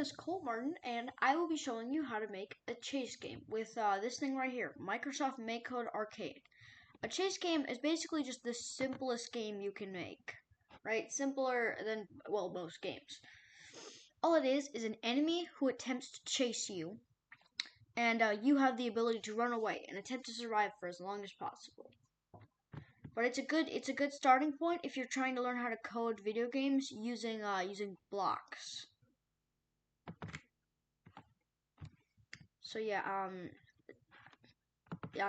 is Colt Martin, and I will be showing you how to make a chase game with this thing right here, Microsoft MakeCode Arcade. A chase game is basically just the simplest game you can make, right? Simpler than, well, most games. All it is an enemy who attempts to chase you, and you have the ability to run away and attempt to survive for as long as possible. But it's a good starting point if you're trying to learn how to code video games using blocks. So yeah, I'm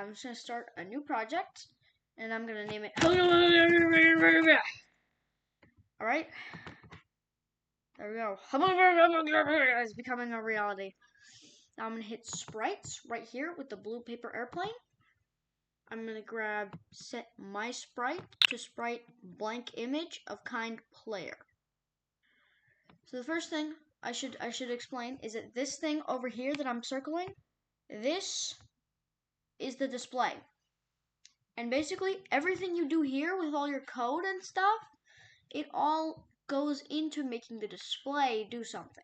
just gonna start a new project, and I'm gonna name it. All right, there we go. It's becoming a reality. Now I'm gonna hit sprites right here with the blue paper airplane. I'm gonna grab set my sprite to sprite blank image of kind player. So the first thing I should explain is that this thing over here that I'm circling, this is the display. And basically everything you do here with all your code and stuff, it all goes into making the display do something.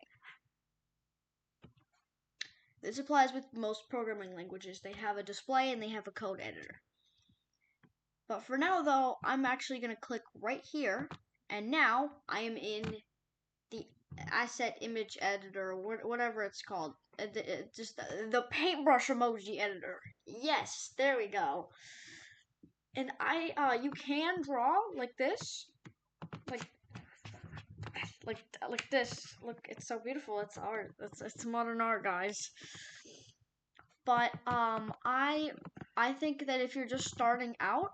This applies with most programming languages. They have a display and they have a code editor. But for now though, I'm actually going to click right here, and now I am in the asset image editor, or whatever it's called. Just the paintbrush emoji editor. Yes, there we go. And you can draw like this, like this. Look, it's so beautiful. It's art. It's modern art, guys. But I think that if you're just starting out,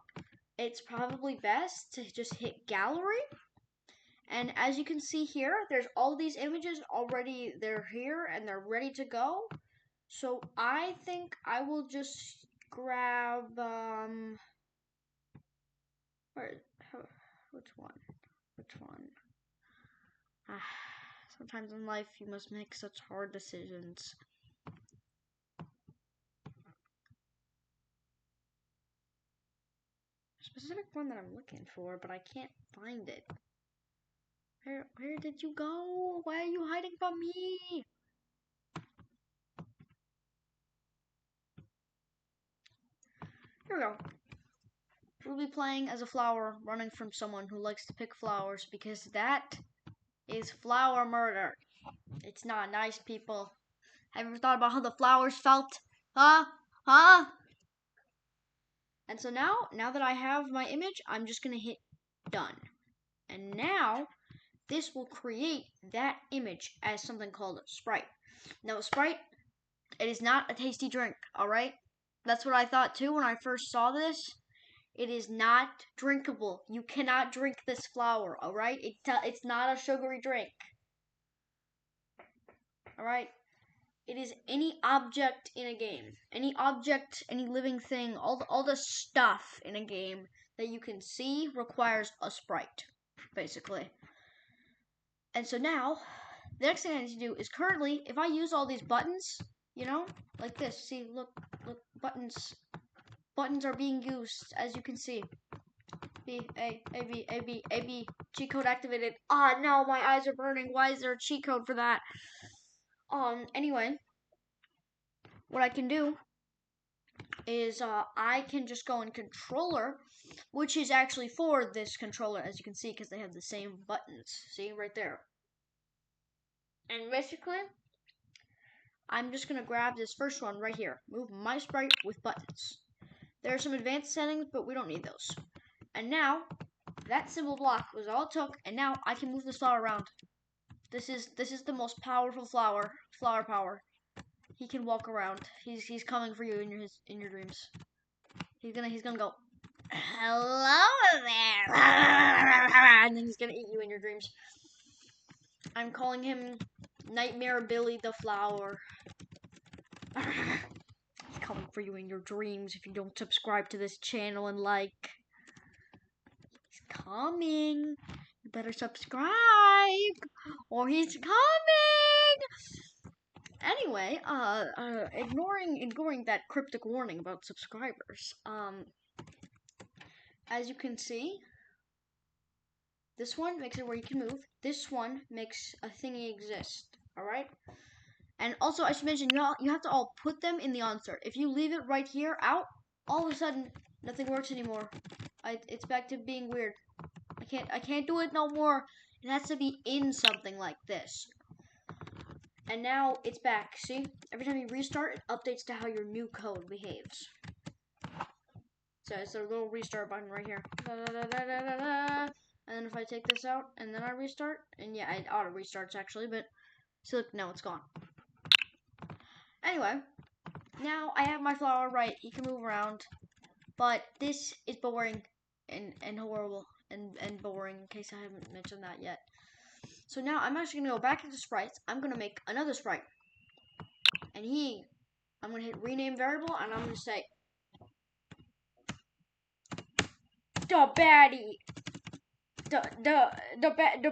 it's probably best to just hit gallery. And as you can see here, there's all these images already. They're here and they're ready to go. So I think I will just grab which one? Sometimes in life you must make such hard decisions. Specific one that I'm looking for, but I can't find it. Where did you go? Why are you hiding from me? Here we go. We'll be playing as a flower running from someone who likes to pick flowers, because that is flower murder. It's not nice, people. Have you ever thought about how the flowers felt? Huh? And so now that I have my image, I'm just going to hit done. And now this will create that image as something called Sprite. Now, Sprite, it is not a tasty drink, alright? That's what I thought too when I first saw this. It is not drinkable. You cannot drink this flower, alright? It's not a sugary drink. Alright? It is any object in a game. Any object, any living thing, all the stuff in a game that you can see requires a sprite, basically. And so now, the next thing I need to do is currently, if I use all these buttons, you know, like this, see, look, buttons are being used, as you can see. B, A, B, A, B, A, B, cheat code activated. Ah, no, my eyes are burning. Why is there a cheat code for that? Anyway, what I can do is I can just go in controller, which is actually for this controller, as you can see, because they have the same buttons. See, right there. And basically, I'm just going to grab this first one right here. Move my sprite with buttons. There are some advanced settings, but we don't need those. And now, that simple block was all it took, and now I can move this flower around. This is the most powerful flower power. He can walk around. He's coming for you in your dreams. He's gonna go, hello there, and then he's gonna eat you in your dreams. I'm calling him Nightmare Billy the Flower. He's coming for you in your dreams if you don't subscribe to this channel and like. He's coming. You better subscribe, or he's coming. Anyway, ignoring that cryptic warning about subscribers, as you can see, this one makes it where you can move. This one makes a thingy exist. Alright? And also, I should mention, you have to all put them in the insert. If you leave it right here out, all of a sudden, nothing works anymore. It's back to being weird. I can't do it no more. It has to be in something like this. And now it's back. See? Every time you restart, it updates to how your new code behaves. So it's a little restart button right here. And then if I take this out and then I restart, and yeah, it auto restarts actually, but see, look, no, it's gone. Anyway, now I have my flower right. He can move around, but this is boring and horrible and boring. In case I haven't mentioned that yet. So now I'm actually gonna go back into sprites. I'm gonna make another sprite, and I'm gonna hit rename variable, and I'm gonna say the baddie, the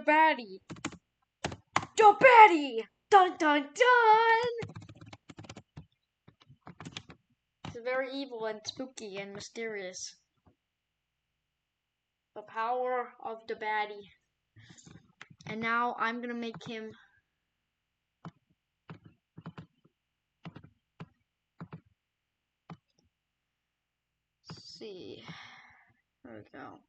baddie, the baddie, dun dun dun. It's very evil and spooky and mysterious. The power of the baddie. And now I'm gonna make him see. There we go.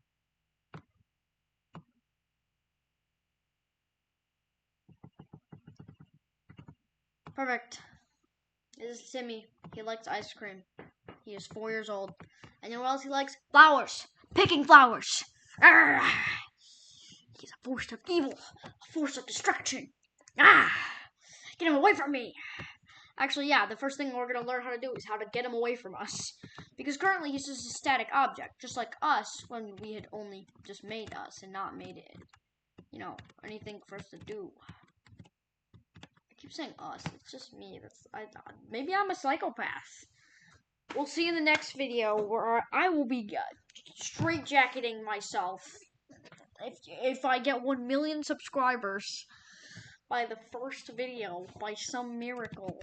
Perfect. This is Timmy. He likes ice cream. He is 4 years old. And you know what else he likes? Flowers. Picking flowers. Arrgh. He's a force of evil. A force of destruction. Ah! Get him away from me. Actually, yeah, the first thing we're going to learn how to do is how to get him away from us. Because currently he's just a static object. Just like us when we had only just made us and not made it, you know, anything for us to do. I keep saying us. It's just me. Maybe I'm a psychopath. We'll see in the next video where I will be straitjacketing myself. If I get 1 million subscribers by the first video, by some miracle,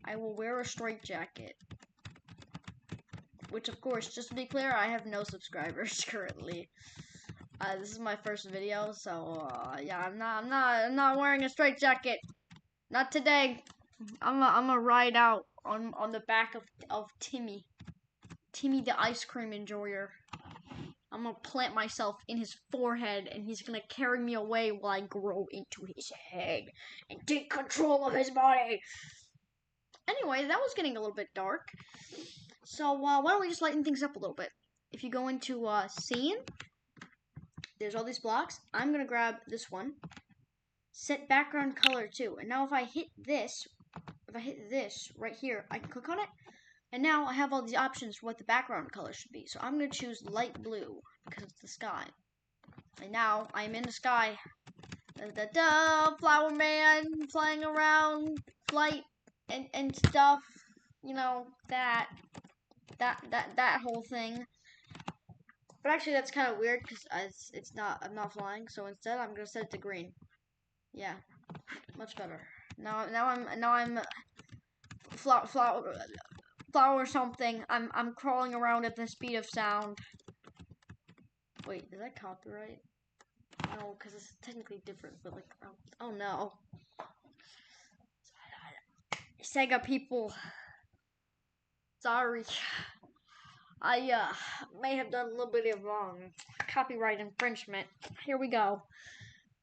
I will wear a straitjacket. Which, of course, just to be clear, I have no subscribers currently. This is my first video, so yeah, I'm not wearing a straitjacket. Not today. I'm gonna ride out on the back of Timmy the ice cream enjoyer. I'm gonna plant myself in his forehead, and he's gonna carry me away while I grow into his head and take control of his body. Anyway, that was getting a little bit dark. So why don't we just lighten things up a little bit? If you go into scene, there's all these blocks. I'm gonna grab this one. Set background color too. And now if I hit this right here, I can click on it. And now I have all these options for what the background color should be. So I'm going to choose light blue because it's the sky. And now I'm in the sky. Da-da-da, flower man flying around, flight and stuff. You know, that whole thing. But actually that's kind of weird because I'm not flying. So instead I'm going to set it to green. Yeah, much better. Now I'm flower something. I'm crawling around at the speed of sound. Wait, is that copyright? No, because it's technically different, but like, oh no. Sega people. Sorry. I may have done a little bit of copyright infringement. Here we go.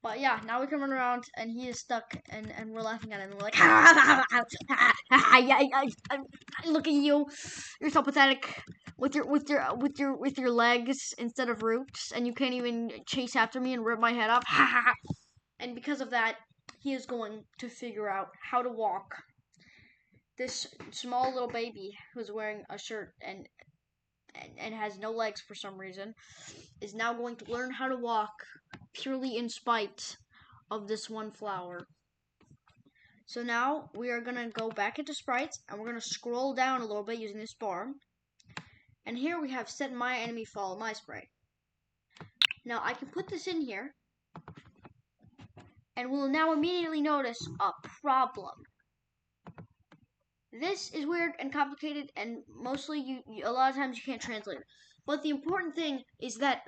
But yeah, now we can run around and he is stuck and we're laughing at him. We're like, look at you. You're so pathetic with your legs instead of roots, and you can't even chase after me and rip my head off. And because of that, he is going to figure out how to walk. This small little baby who's wearing a shirt and has no legs for some reason is now going to learn how to walk purely in spite of this one flower. So now we are going to go back into sprites and we're going to scroll down a little bit using this bar. And here we have set my enemy follow my sprite. Now I can put this in here and we'll now immediately notice a problem. This is weird and complicated, and mostly a lot of times you can't translate it. But the important thing is that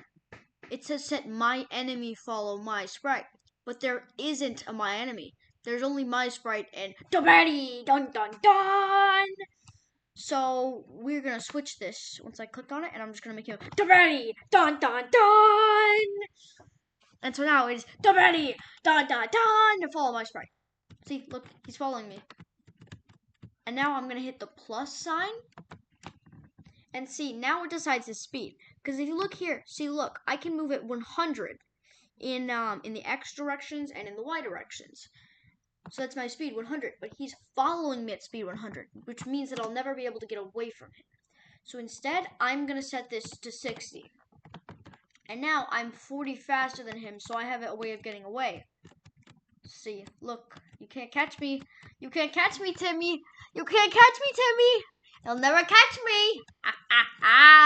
it says set my enemy follow my sprite. But there isn't a my enemy. there's only my sprite and Dobeddy, dun dun dun. So we're gonna switch this once I clicked on it, and I'm just gonna make him Dobeddy, dun dun dun. And so now it's Dobeddy, dun dun dun to follow my sprite. See, look, he's following me. And now I'm gonna hit the plus sign. And see, now it decides his speed. Because if you look here, see, look, I can move it 100 in the X directions and in the Y directions. So that's my speed, 100. But he's following me at speed 100, which means that I'll never be able to get away from him. So instead, I'm going to set this to 60. And now I'm 40 faster than him, so I have a way of getting away. See, look, you can't catch me. You can't catch me, Timmy. You can't catch me, Timmy. You'll never catch me.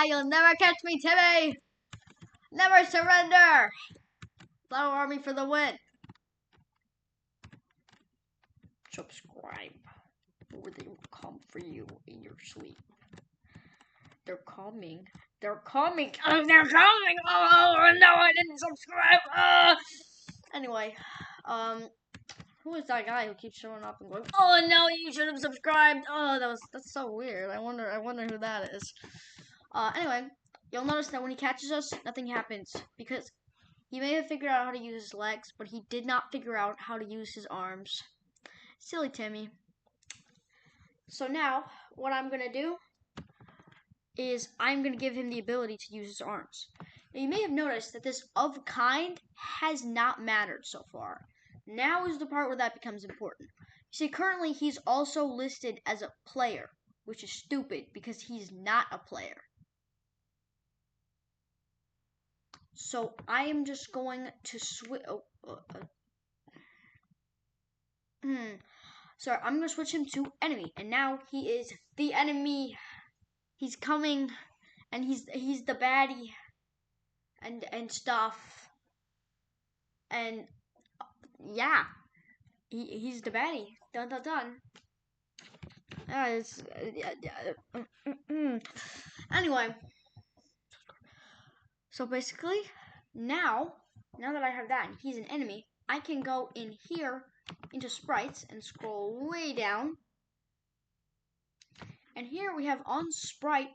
You'll never catch me, Timmy. Never surrender. Flower Army for the win. Subscribe, or they will come for you in your sleep. They're coming. They're coming. Oh, they're coming. Oh no, I didn't subscribe. Anyway, who is that guy who keeps showing up and going, "Oh no, you should have subscribed." Oh, that's so weird. I wonder who that is. Anyway, you'll notice that when he catches us, nothing happens because he may have figured out how to use his legs, but he did not figure out how to use his arms. Silly Timmy. So now, what I'm gonna do is I'm gonna give him the ability to use his arms. Now you may have noticed that this of kind has not mattered so far. Now is the part where that becomes important. You see, currently he's also listed as a player, which is stupid because he's not a player. So I am just going to switch. Sorry, I'm gonna switch him to enemy, and now he is the enemy. He's coming, and he's the baddie, and stuff, and yeah, he's the baddie. Dun dun dun. Anyway, so basically, now that I have that, and he's an enemy, I can go in here into sprites and scroll way down. And here we have on sprite,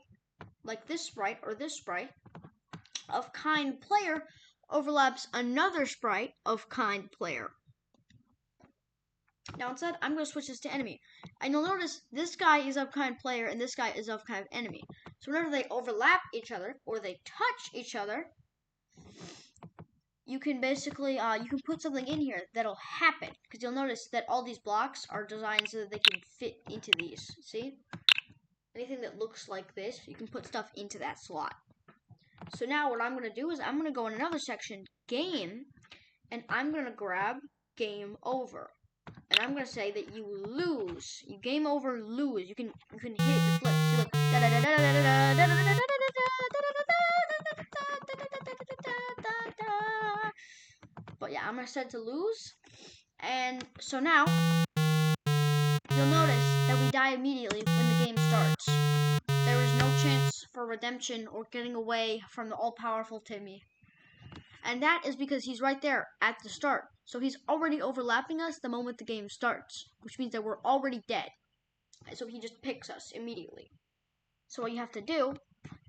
like this sprite or this sprite, of kind player overlaps another sprite of kind player. Now instead, I'm going to switch this to enemy. And you'll notice this guy is of kind player and this guy is of kind enemy. So whenever they overlap each other or they touch each other, you can basically, you can put something in here that'll happen. Because you'll notice that all these blocks are designed so that they can fit into these. See? Anything that looks like this, you can put stuff into that slot. So now what I'm going to do is I'm going to go in another section, game, and I'm going to grab game over. And I'm going to say that you lose. You game over, lose. You can hit the flip. See, look. But yeah, I'm going to set it to lose. And so now, you'll notice that we die immediately when the game starts. There is no chance for redemption or getting away from the all-powerful Timmy. And that is because he's right there at the start. So he's already overlapping us the moment the game starts, which means that we're already dead. So he just picks us immediately. So what you have to do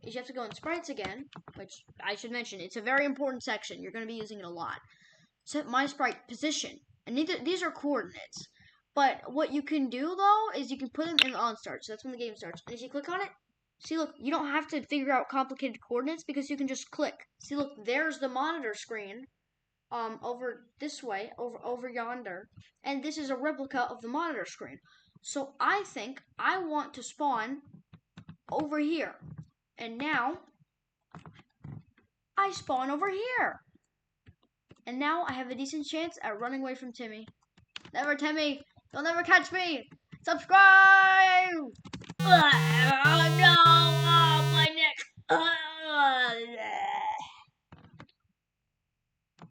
is you have to go in sprites again, which I should mention, it's a very important section. You're going to be using it a lot. Set my sprite position. And these are coordinates. But what you can do, though, is you can put them in the on start. So that's when the game starts. And if you click on it, see, look, you don't have to figure out complicated coordinates because you can just click. See, look, there's the monitor screen over this way, over yonder. And this is a replica of the monitor screen. So I think I want to spawn over here. And now I spawn over here. And now I have a decent chance at running away from Timmy. Never, Timmy. You'll never catch me. Subscribe! Oh, no! Oh, my neck!